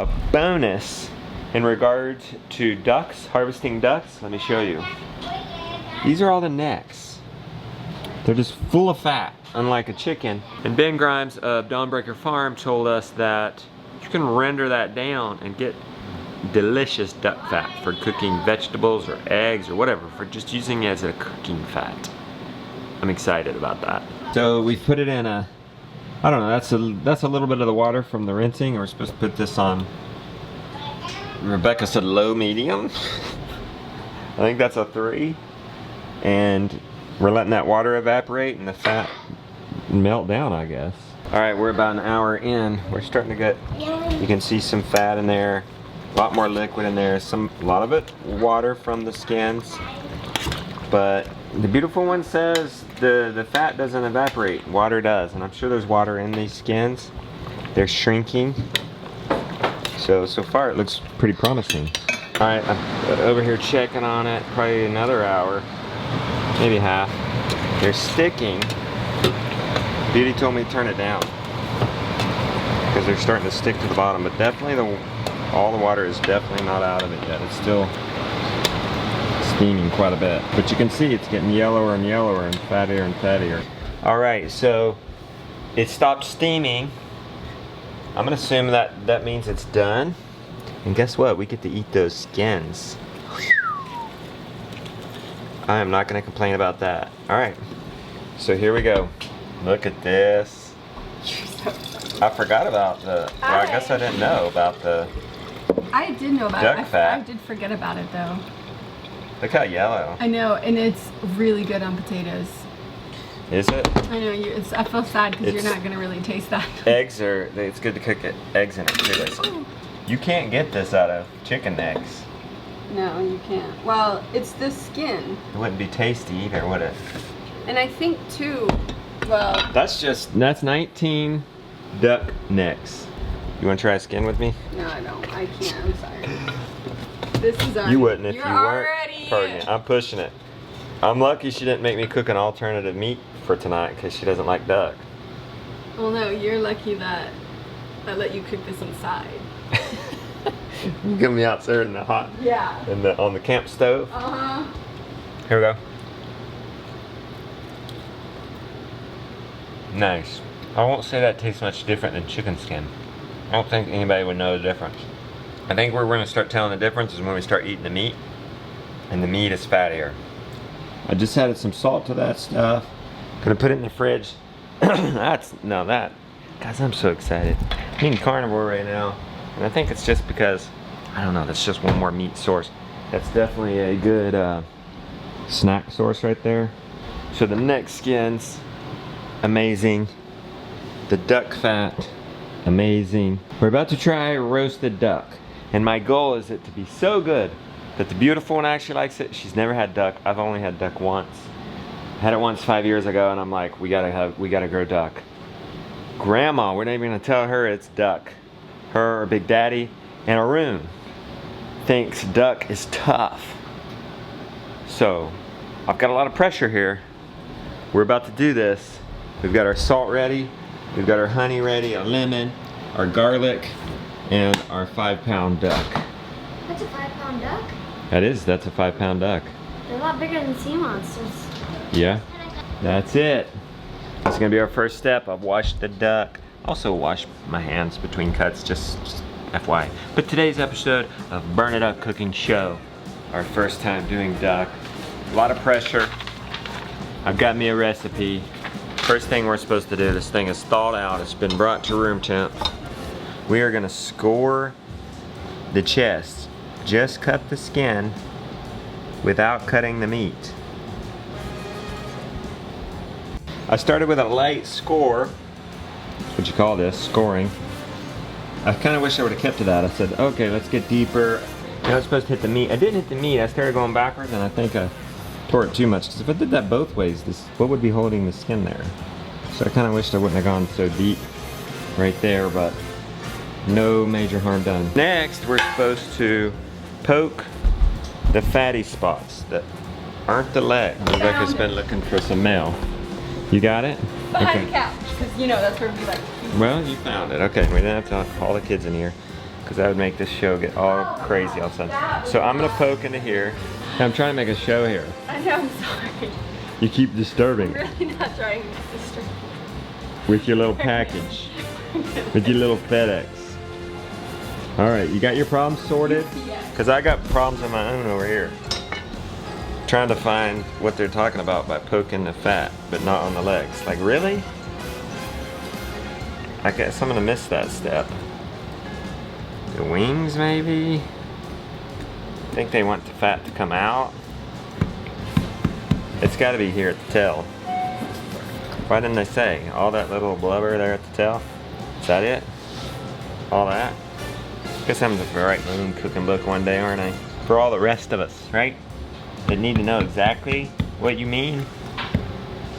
A bonus in regards to ducks, harvesting ducks, let me show you. These are all the necks. They're just full of fat, unlike a chicken. And Ben Grimes of Dawnbreaker Farm told us that you can render that down and get delicious duck fat for cooking vegetables or eggs or whatever, for just using it as a cooking fat. I'm excited about that. So we put it in a, I don't know, that's a little bit of the water from the rinsing. We're supposed to put this on, Rebecca said low medium. I think that's a 3. And we're letting that water evaporate and the fat melt down, I guess. All right, we're about an hour in. We're starting to get, you can see some fat in there, a lot more liquid in there, a lot of it water from the skins. But the beautiful one says the fat doesn't evaporate, water does. And I'm sure there's water in these skins. They're shrinking. So far it looks pretty promising. All right, I'm over here checking on it, probably another hour, maybe half. They're sticking. Beauty told me to turn it down because they're starting to stick to the bottom, but definitely all the water is definitely not out of it yet. It's still steaming quite a bit, but you can see it's getting yellower and yellower and fattier and fattier. All right, so it stopped steaming. I'm gonna assume that means it's done. And guess what? We get to eat those skins. I am not gonna complain about that. All right, so here we go. Look at this. I forgot about the, well, I guess I didn't know about the I did know about duck it. fat. I did forget about it though. Look how yellow. I know, and it's really good on potatoes. Is it? I know, I feel sad because you're not gonna really taste that. Eggs are, it's good to cook it, eggs in it too. You can't get this out of chicken necks. No, you can't. Well, it's the skin. It wouldn't be tasty either, would it? And I think too, well. That's 19 duck necks. You want to try a skin with me? No, I don't. I can't. I'm sorry. This is already. You wouldn't if you You're weren't. already. Pregnant. I'm pushing it. I'm lucky she didn't make me cook an alternative meat for tonight because she doesn't like duck. Well, no, you're lucky that I let you cook this inside. You get me out there in the hot. Yeah. On the camp stove. Uh-huh. Here we go. Nice. I won't say that tastes much different than chicken skin. I don't think anybody would know the difference. I think where we're going to start telling the difference is when we start eating the meat. And the meat is fattier. I just added some salt to that stuff. Gonna put it in the fridge. Guys, I'm so excited. I'm eating carnivore right now. And I think it's just because, I don't know, that's just one more meat source. That's definitely a good snack source right there. So the neck skins, amazing. The duck fat, amazing. We're about to try roasted duck. And my goal is it to be so good that the beautiful one actually likes it. She's never had duck. I've only had duck once. I had it once 5 years ago and I'm like, we gotta grow duck. Grandma, we're not even gonna tell her it's duck. Her, Big Daddy, and Arun thinks duck is tough. So, I've got a lot of pressure here. We're about to do this. We've got our salt ready, we've got our honey ready, our lemon, our garlic, and our 5-pound duck. That's a 5-pound duck? That's a 5-pound duck. They're a lot bigger than sea monsters. Yeah, that's it. That's gonna be our first step. I've washed the duck. Also wash my hands between cuts, just FYI. But today's episode of Burn It Up Cooking Show, our first time doing duck. A lot of pressure. I've got me a recipe. First thing we're supposed to do, this thing is thawed out. It's been brought to room temp. We are gonna score the chest. Just cut the skin without cutting the meat. I started with a light score. That's what you call this, scoring. I kind of wish I would have kept to that. I said, okay, let's get deeper. I was supposed to hit the meat. I didn't hit the meat. I started going backwards, and I think I tore it too much. Because if I did that both ways, what would be holding the skin there? So I kind of wished I wouldn't have gone so deep right there, but no major harm done. Next, we're supposed to poke the fatty spots that aren't the leg. Rebecca's been looking for some mail. You got it? Behind the couch, because you know that's where we like. Well, you found it. Okay, we didn't have to call the kids in here. because that would make this show get all crazy all of a sudden. So I'm gonna poke into here. I'm trying to make a show here. I know, I'm sorry. You keep disturbing I'm really not trying to disturb. with your little package, with your little FedEx. All right, you got your problems sorted? Yes. Because I got problems of my own over here. Trying to find what they're talking about by poking the fat, but not on the legs. Like, really? I guess I'm gonna miss that step. The wings, maybe? I think they want the fat to come out. It's gotta be here at the tail. Why didn't they say? All that little blubber there at the tail? Is that it? All that? Guess I'm the right moon cooking book one day, aren't I? For all the rest of us, right? They need to know exactly what you mean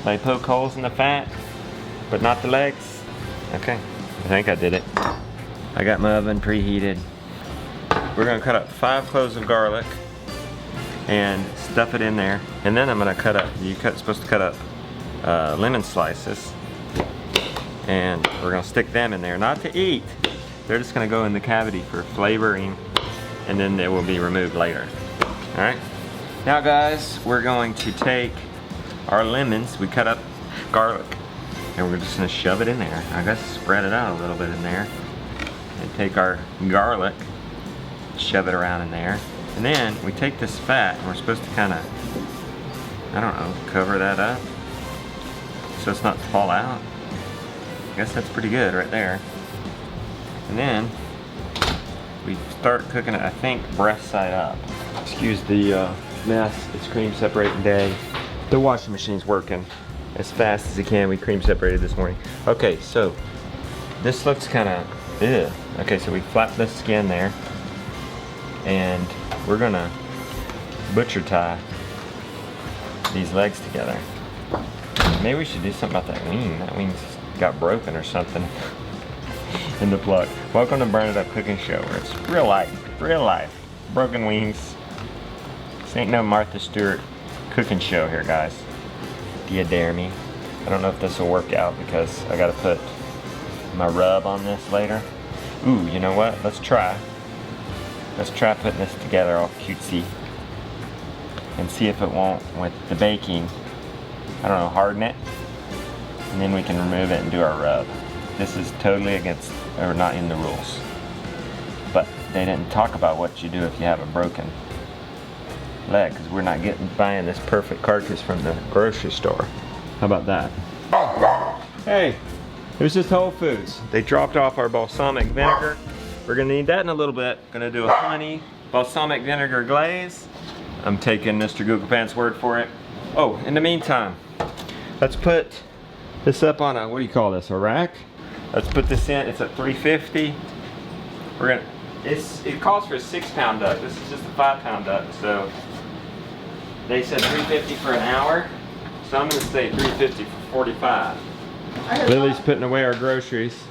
by poke holes in the fat, but not the legs. Okay, I think I did it. I got my oven preheated. We're gonna cut up 5 cloves of garlic and stuff it in there. And then I'm gonna cut up, supposed to cut up lemon slices. And we're gonna stick them in there, not to eat. They're just gonna go in the cavity for flavoring, and then they will be removed later. All right? Now guys, we're going to take our lemons, we cut up garlic, and we're just gonna shove it in there. I guess spread it out a little bit in there. And take our garlic, shove it around in there. And then we take this fat, and we're supposed to kinda, I don't know, cover that up so it's not to fall out. I guess that's pretty good right there. And then we start cooking it, I think, breast side up. Excuse the mess, it's cream separating day. The washing machine's working as fast as it can. We cream separated this morning. Okay, so this looks kind of, ew. Okay, so we flap the skin there, and we're gonna butcher tie these legs together. Maybe we should do something about that wing. That wing's got broken or something in the plug. Welcome to Burn It Up Cooking Show, where it's real life, broken wings. This ain't no Martha Stewart cooking show here, guys. Do you dare me? I don't know if this will work out because I gotta put my rub on this later. Ooh, you know what? Let's try putting this together all cutesy and see if it won't, with the baking, I don't know, harden it, and then we can remove it and do our rub. This is totally against, or not in the rules, but they didn't talk about what you do if you have a broken leg, because we're not buying this perfect carcass from the grocery store. How about that? Hey, it was just Whole Foods. They dropped off our balsamic vinegar. We're gonna need that in a little bit. Gonna do a honey balsamic vinegar glaze. I'm taking Mr. Google Pants' word for it. Oh, in the meantime, let's put this up on a, what do you call this, a rack? Let's put this in, it's at 350. It calls for a 6-pound duck. This is just a 5-pound duck, so they said 350 for an hour, so I'm gonna say 350 for 45. Lily's putting away our groceries.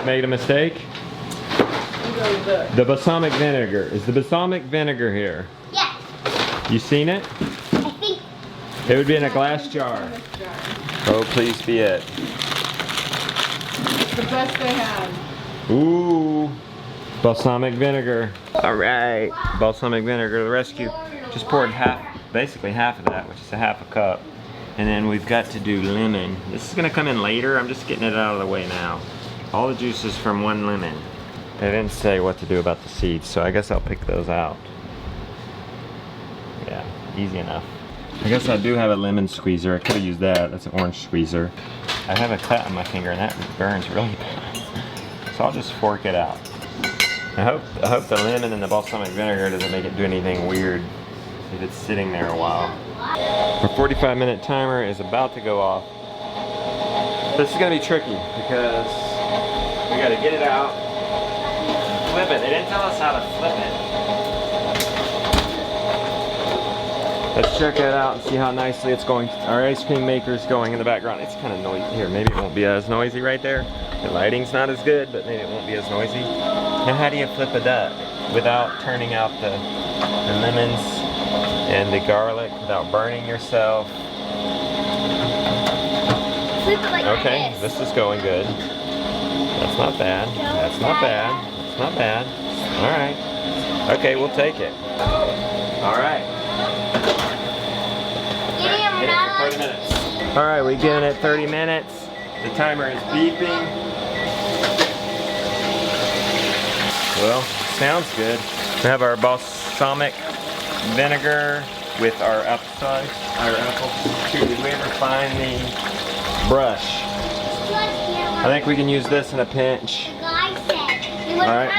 Made a mistake? The balsamic vinegar. Is the balsamic vinegar here? Yeah. You seen it? I think. It would be in a glass jar. Oh, please be it. It's the best they have. Ooh, balsamic vinegar. All right, balsamic vinegar to the rescue. Just poured basically half of that, which is a half a cup. And then we've got to do lemon. This is gonna come in later. I'm just getting it out of the way now. All the juices from 1 lemon. They didn't say what to do about the seeds, so I guess I'll pick those out. Yeah, easy enough. I guess I do have a lemon squeezer. I could have used that. That's an orange squeezer. I have a cut on my finger and that burns really bad. So I'll just fork it out. I hope the lemon and the balsamic vinegar doesn't make it do anything weird if it's sitting there a while. Our 45-minute timer is about to go off. This is gonna be tricky because we gotta get it out, flip it. They didn't tell us how to flip it. Let's check it out and see how nicely it's going. Our ice cream maker is going in the background. It's kind of noisy here. Maybe it won't be as noisy right there. The lighting's not as good, but maybe it won't be as noisy. Now, how do you flip a duck without turning out the lemons and the garlic, without burning yourself? Flip it like Okay, this. this is going good. That's not bad. That's not bad. That's not bad. All right. Okay, we'll take it. All right. Hit it for 30 minutes. All right, we giving it 30 minutes. The timer is beeping. Well, sounds good. We have our balsamic vinegar with our apple sauce, our apple. Did we ever find the brush? I think we can use this in a pinch. Alright,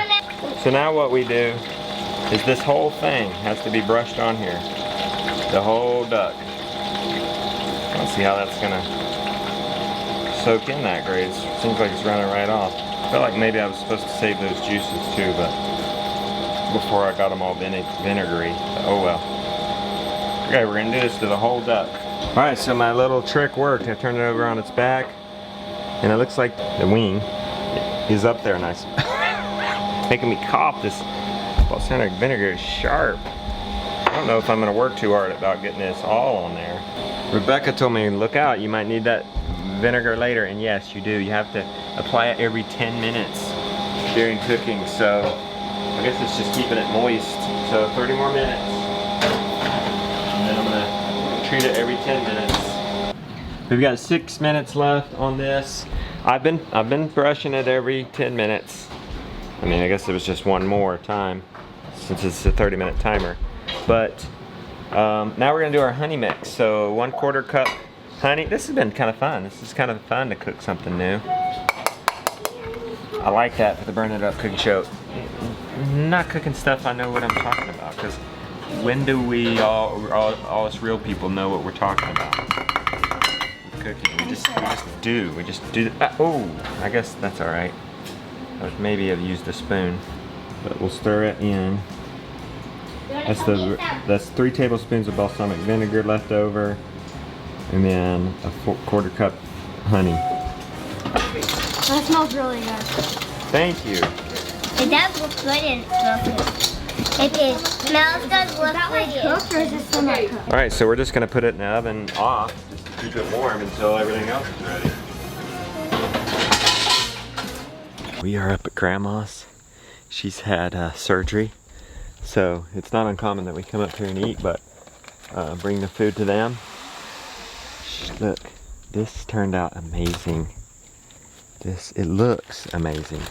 so now what we do is this whole thing has to be brushed on here. The whole duck. Let's see how that's gonna soak in that glaze. Seems like it's running right off. I felt like maybe I was supposed to save those juices too, but before I got them all vinegary. But oh well. Okay, we're gonna do this to the whole duck. Alright, so my little trick worked. I turned it over on its back, and it looks like the wing is up there nice. Making me cough. This balsamic vinegar is sharp. I don't know if I'm gonna work too hard about getting this all on there. Rebecca told me, look out, you might need that vinegar later, and yes, you do. You have to apply it every 10 minutes during cooking, so I guess it's just keeping it moist. So 30 more minutes, and then I'm gonna treat it every 10 minutes. We've got 6 minutes left on this. I've been brushing it every 10 minutes. I mean, I guess it was just one more time since it's a 30-minute timer. But now we're gonna do our honey mix. So 1/4 cup honey. This has been kind of fun. This is kind of fun to cook something new. I like that for the Burn It Up cooking show. Not cooking stuff I know what I'm talking about, because when do we all us real people know what we're talking about? Cooking. We just do. We just do. Oh, I guess that's all right. Maybe I've used a spoon, but we'll stir it in. That's 3 tablespoons of balsamic vinegar left over, and then a 1/4 cup honey. That smells really good. Thank you. It does look good and it smells good. It smells good, looks good. Cooked or is it still not cooked? All right, so we're just gonna put it in the oven off just to keep it warm until everything else is ready. We are up at Grandma's. She's had surgery, so it's not uncommon that we come up here and eat, but bring the food to them. Look, this turned out amazing. It looks amazing.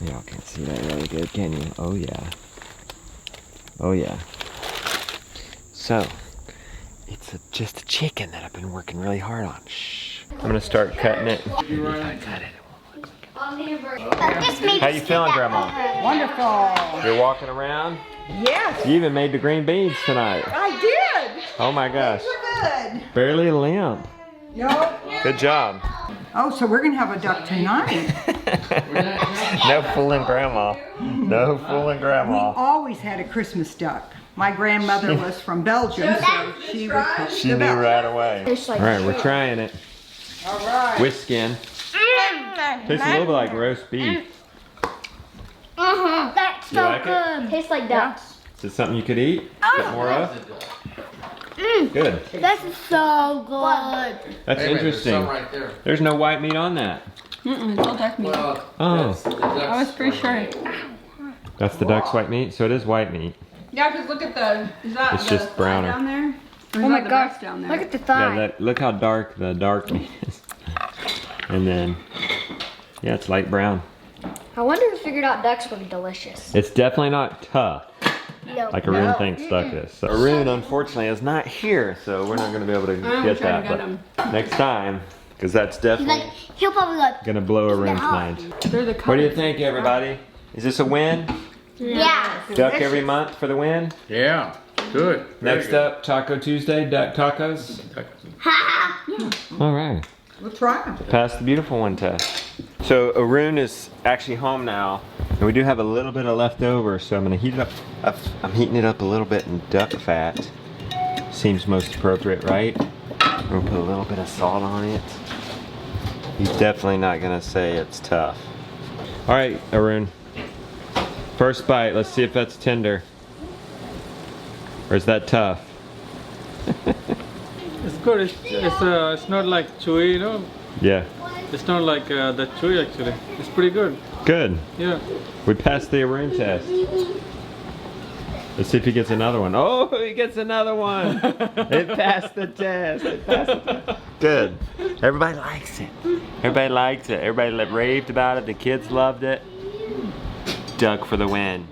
Y'all can't see that really good, can you? Oh yeah. Oh yeah. So, it's just a chicken that I've been working really hard on. Shh. I'm gonna start cutting it. If I cut it, How you feeling, Grandma? Wonderful. You're walking around? Yes, You even made the green beans tonight. I did. Oh my gosh. Good. Barely limp. No. Good job. Oh, so we're gonna have a duck tonight. No fooling Grandma. No fooling We Grandma. always had a Christmas duck. My grandmother was from Belgium, so she would cook She the knew duck. right away. Alright, we're trying it. All right. With skin. Tastes a little bit like roast beef. That's You like it? Tastes like ducks. Is it something you could eat? Get more of? Good. That's so good. That's interesting. There's no white meat on that. It's all duck meat. Oh, I was pretty sure. that's the duck's white meat? So it is white meat. Yeah, because look at the. Is that It's the just browner. thigh down there? Or is Oh my that the gosh. breast down there? Look at the Yeah, thigh. look how dark the dark meat is. And then, yeah, it's light brown. I wonder who figured out ducks would be delicious. It's definitely not tough, No. like Arun thinks duck is. So Arun, unfortunately, is not here, so we're not going to be able to get try that. to get But next time, because that's definitely He'll probably like, going to blow Arun's mind. They're the What do you colors. think, everybody? Is this a win? yeah. Duck every month for the win? Yeah, good. Very Next good. up, Taco Tuesday, duck tacos. All right. We'll try them. Pass the beautiful one test. So Arun is actually home now, and we do have a little bit of leftover, so I'm gonna heat it up. I'm heating it up a little bit in duck fat. Seems most appropriate, right? We'll put a little bit of salt on it. He's definitely not gonna say it's tough. All right, Arun. First bite. Let's see if that's tender, or is that tough? It's good. It's not like chewy, you know. Yeah. It's not like that chewy actually. It's pretty good. Good. Yeah. We passed the ring test. Let's see if he gets another one. Oh, he gets another one. It passed the test. It passed the test. Good. Everybody likes it. Everybody likes it. Everybody raved about it. The kids loved it. Duck for the win.